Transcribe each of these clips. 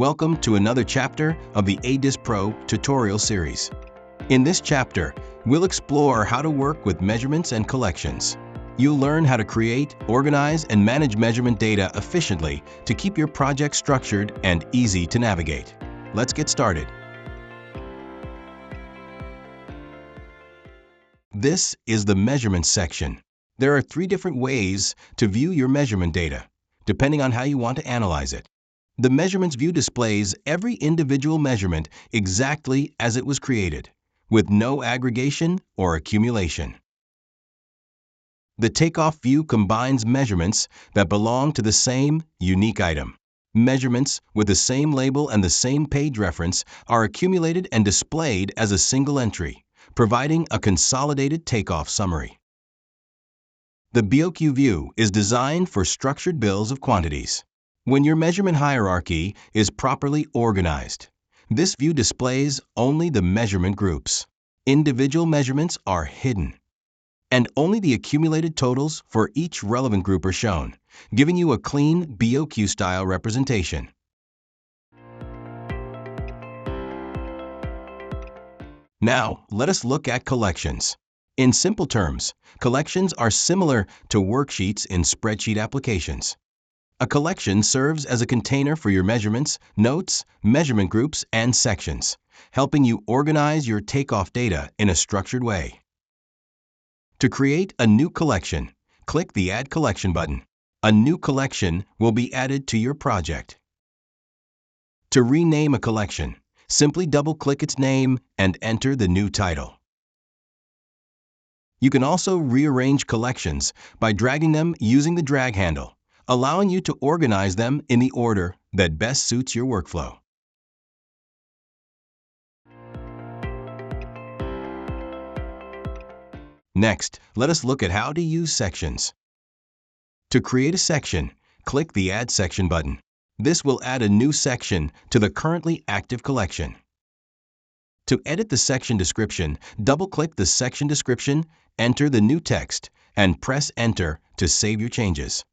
Welcome to another chapter of the AedisPro tutorial series. In this chapter, we'll explore how to work with measurements and collections. You'll learn how to create, organize, and manage measurement data efficiently to keep your project structured and easy to navigate. Let's get started. This is the measurements section. There are 3 different ways to view your measurement data, depending on how you want to analyze it. The Measurements view displays every individual measurement exactly as it was created, with no aggregation or accumulation. The Takeoff view combines measurements that belong to the same unique item. Measurements with the same label and the same page reference are accumulated and displayed as a single entry, providing a consolidated Takeoff summary. The BOQ view is designed for structured bills of quantities. When your measurement hierarchy is properly organized, this view displays only the measurement groups. Individual measurements are hidden, and only the accumulated totals for each relevant group are shown, giving you a clean BOQ-style representation. Now, let us look at collections. In simple terms, collections are similar to worksheets in spreadsheet applications. A collection serves as a container for your measurements, notes, measurement groups, and sections, helping you organize your Takeoff data in a structured way. To create a new collection, click the Add Collection button. A new collection will be added to your project. To rename a collection, simply double-click its name and enter the new title. You can also rearrange collections by dragging them using the drag handle, allowing you to organize them in the order that best suits your workflow. Next, let us look at how to use sections. To create a section, click the Add Section button. This will add a new section to the currently active collection. To edit the section description, double-click the section description, enter the new text, and press Enter to save your changes.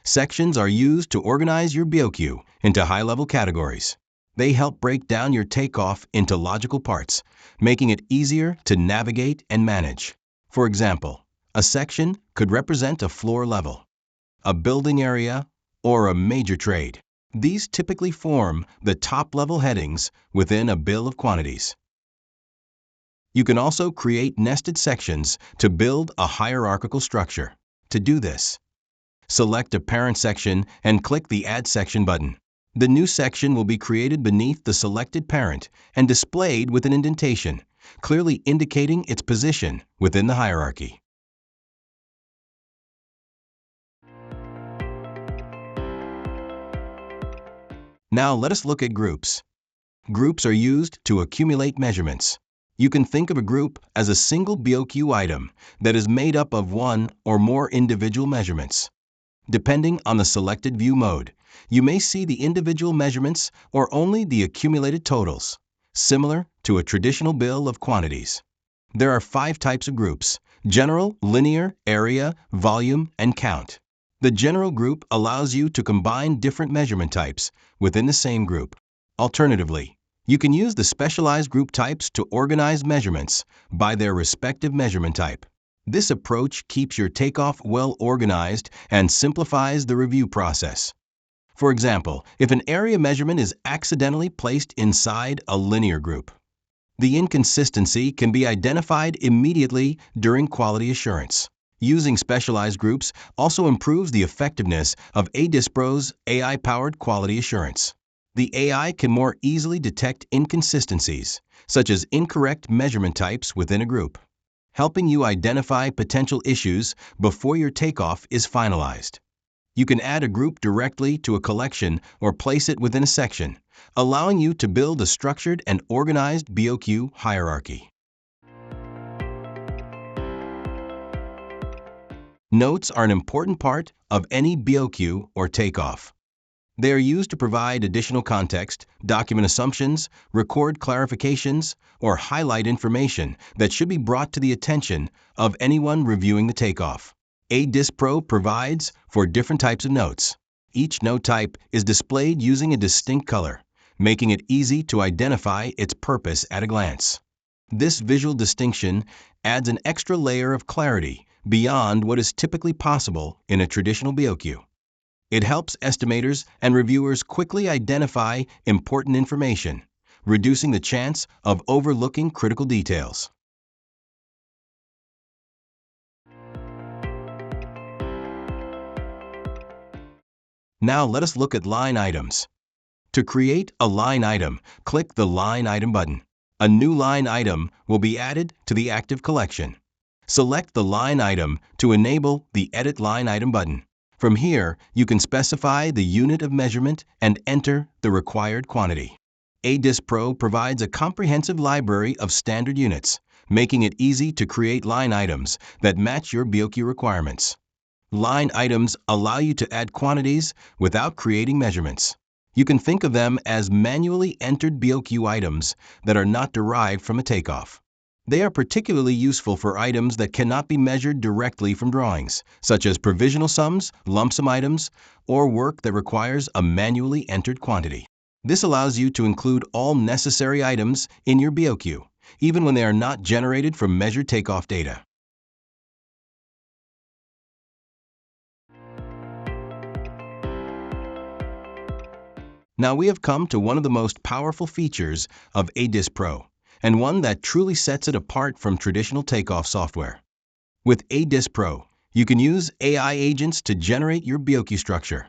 Sections are used to organize your BOQ into high-level categories. They help break down your Takeoff into logical parts, making it easier to navigate and manage. For example, a section could represent a floor level, a building area, or a major trade. These typically form the top-level headings within a Bill of Quantities. You can also create nested sections to build a hierarchical structure. To do this, select a parent section and click the Add Section button. The new section will be created beneath the selected parent and displayed with an indentation, clearly indicating its position within the hierarchy. Now let us look at groups. Groups are used to accumulate measurements. You can think of a group as a single BOQ item that is made up of one or more individual measurements. Depending on the selected view mode, you may see the individual measurements or only the accumulated totals, similar to a traditional bill of quantities. There are 5 types of groups: general, linear, area, volume, and count. The general group allows you to combine different measurement types within the same group. Alternatively, you can use the specialized group types to organize measurements by their respective measurement type. This approach keeps your Takeoff well organized and simplifies the review process. For example, if an area measurement is accidentally placed inside a linear group, the inconsistency can be identified immediately during quality assurance. Using specialized groups also improves the effectiveness of AedisPro's AI-powered quality assurance. The AI can more easily detect inconsistencies, such as incorrect measurement types within a group, helping you identify potential issues before your Takeoff is finalized. You can add a group directly to a collection or place it within a section, allowing you to build a structured and organized BOQ hierarchy. Notes are an important part of any BOQ or Takeoff. They are used to provide additional context, document assumptions, record clarifications, or highlight information that should be brought to the attention of anyone reviewing the Takeoff. AedisPro provides for different types of notes. Each note type is displayed using a distinct color, making it easy to identify its purpose at a glance. This visual distinction adds an extra layer of clarity beyond what is typically possible in a traditional BOQ. It helps estimators and reviewers quickly identify important information, reducing the chance of overlooking critical details. Now let us look at line items. To create a line item, click the Line Item button. A new line item will be added to the active collection. Select the line item to enable the Edit Line Item button. From here, you can specify the unit of measurement and enter the required quantity. AedisPro provides a comprehensive library of standard units, making it easy to create line items that match your BOQ requirements. Line items allow you to add quantities without creating measurements. You can think of them as manually entered BOQ items that are not derived from a takeoff. They are particularly useful for items that cannot be measured directly from drawings, such as provisional sums, lump sum items, or work that requires a manually entered quantity. This allows you to include all necessary items in your BOQ, even when they are not generated from measured takeoff data. Now we have come to one of the most powerful features of AedisPro, and one that truly sets it apart from traditional takeoff software. With AedisPro, you can use AI agents to generate your BOQ structure.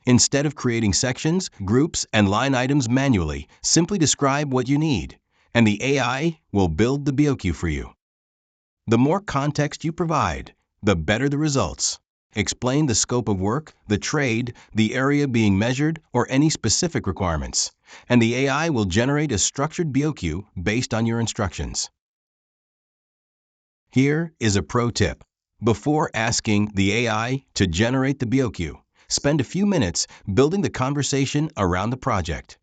Instead of creating sections, groups, and line items manually, simply describe what you need, and the AI will build the BOQ for you. The more context you provide, the better the results. Explain the scope of work, the trade, the area being measured, or any specific requirements, and the AI will generate a structured BOQ based on your instructions. Here is a pro tip. Before asking the AI to generate the BOQ, spend a few minutes building the conversation around the project.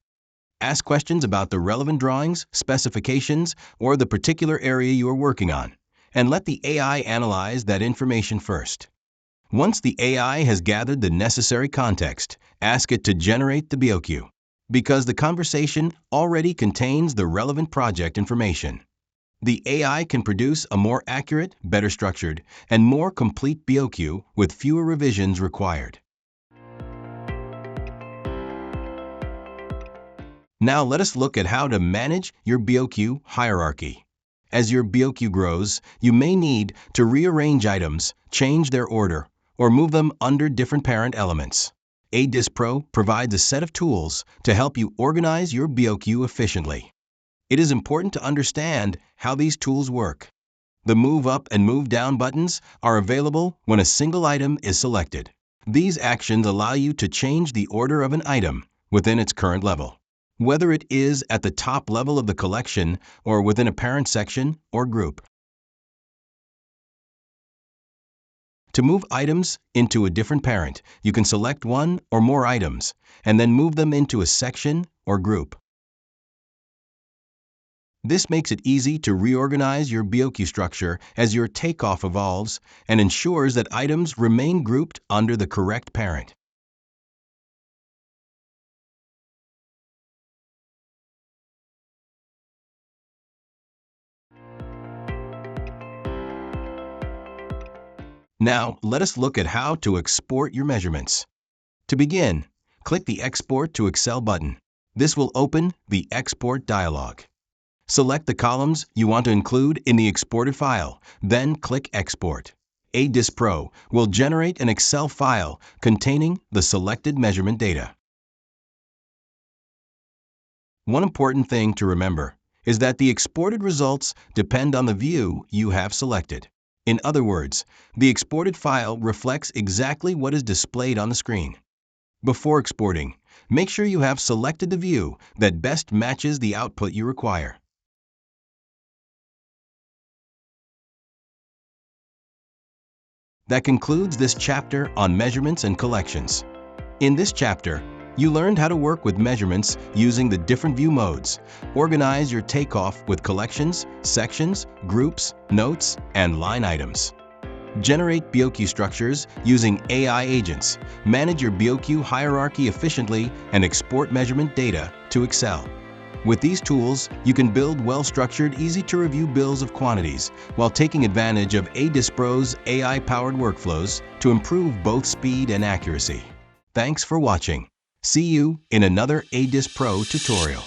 Ask questions about the relevant drawings, specifications, or the particular area you are working on, and let the AI analyze that information first. Once the AI has gathered the necessary context, ask it to generate the BOQ, because the conversation already contains the relevant project information. The AI can produce a more accurate, better structured, and more complete BOQ with fewer revisions required. Now let us look at how to manage your BOQ hierarchy. As your BOQ grows, you may need to rearrange items, change their order, or move them under different parent elements. AedisPro provides a set of tools to help you organize your BOQ efficiently. It is important to understand how these tools work. The Move Up and Move Down buttons are available when a single item is selected. These actions allow you to change the order of an item within its current level, whether it is at the top level of the collection or within a parent section or group. To move items into a different parent, you can select one or more items and then move them into a section or group. This makes it easy to reorganize your BOQ structure as your takeoff evolves and ensures that items remain grouped under the correct parent. Now, let us look at how to export your measurements. To begin, click the Export to Excel button. This will open the Export dialog. Select the columns you want to include in the exported file, then click Export. AedisPro will generate an Excel file containing the selected measurement data. One important thing to remember is that the exported results depend on the view you have selected. In other words, the exported file reflects exactly what is displayed on the screen. Before exporting, make sure you have selected the view that best matches the output you require. That concludes this chapter on measurements and collections. In this chapter, you learned how to work with measurements using the different view modes, organize your takeoff with collections, sections, groups, notes, and line items. Generate BOQ structures using AI agents, manage your BOQ hierarchy efficiently, and export measurement data to Excel. With these tools, you can build well-structured, easy-to-review bills of quantities while taking advantage of AedisPro's AI-powered workflows to improve both speed and accuracy. Thanks for watching. See you in another AedisPro tutorial.